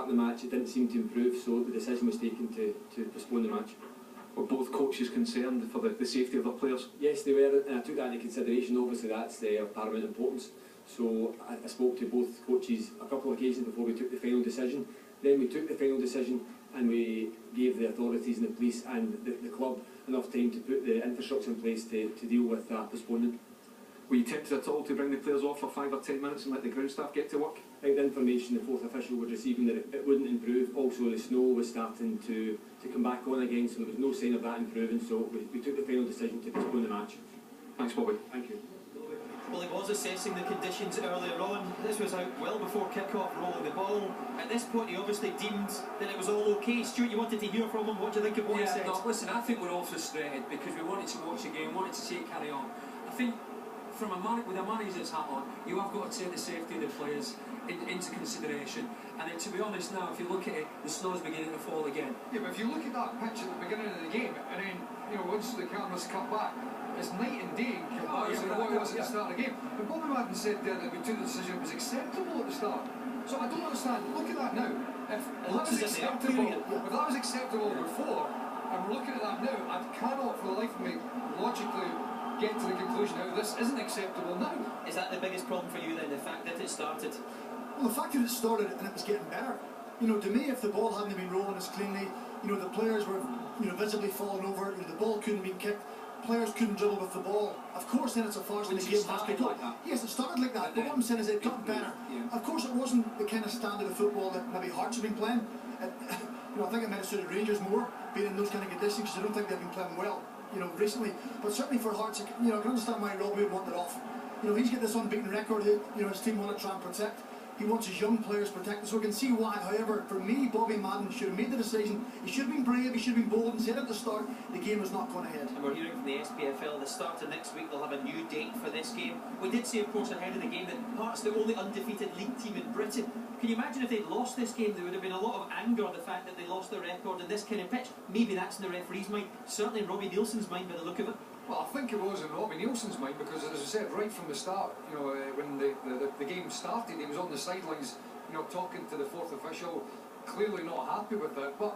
of the match, it didn't seem to improve, so the decision was taken to postpone the match. Were both coaches concerned for the safety of their players? Yes, they were, and I took that into consideration. Obviously, that's of paramount importance. So I spoke to both coaches a couple of occasions before we took the final decision. Then we took the final decision and we gave the authorities and the police and the club enough time to put the infrastructure in place to deal with that postponement. Were you tempted at all to bring the players off for 5 or 10 minutes and let the ground staff get to work? I think the information the fourth official was receiving that it wouldn't improve. Also, the snow was starting to come back on again, so there was no sign of that improving. So we took the final decision to postpone the match. Thanks, Bobby. Thank you. Well, he was assessing the conditions earlier on. This was out well before kick-off, rolling the ball. At this point, he obviously deemed that it was all okay. Stuart, you wanted to hear from him. What do you think of what he said? No, listen, I think we're all frustrated because we wanted to watch the game, wanted to see it carry on. I think with a manager's hat on, you have got to take the safety of the players into consideration. And then, to be honest now, if you look at it, the snow's beginning to fall again. Yeah, but if you look at that pitch at the beginning of the game, and then, once the cameras cut back, it's night and day in comparison to what it was at the start of the game. But Bobby Madden said there that we took the decision it was acceptable at the start. So I don't understand. Look at that now. If that was acceptable before, and we're looking at that now, I cannot for the life of me logically get to the conclusion how this isn't acceptable now. Is that the biggest problem for you then, the fact that it started? Well, the fact that it started and it was getting better. To me, if the ball hadn't been rolling as cleanly, the players were, visibly falling over, the ball couldn't be kicked, players couldn't dribble with the ball. Of course, then it's a farce when the game has to go. Yes, it started like that, but what I'm saying is it got better. Of course, it wasn't the kind of standard of football that maybe Hearts have been playing. I think it might have suited Rangers more, being in those kind of conditions, because I don't think they've been playing well, recently. But certainly for Hearts, I can understand why Robbie would want it off. He's got this unbeaten record that, his team want to try and protect. He wants his young players protected, so I can see why. However, for me, Bobby Madden should have made the decision. He should have been brave, he should have been bold and said at the start, the game is not going ahead. And we're hearing from the SPFL, the start of next week they'll have a new date for this game. We did say, of course, ahead of the game that Hearts the only undefeated league team in Britain. Can you imagine if they'd lost this game, there would have been a lot of anger at the fact that they lost their record in this kind of pitch. Maybe that's in the referee's mind, certainly in Robbie Nielsen's mind by the look of it. Well, I think it was in Robbie Nielsen's mind because, as I said, right from the start, when the game started, he was on the sidelines, talking to the fourth official, clearly not happy with it. But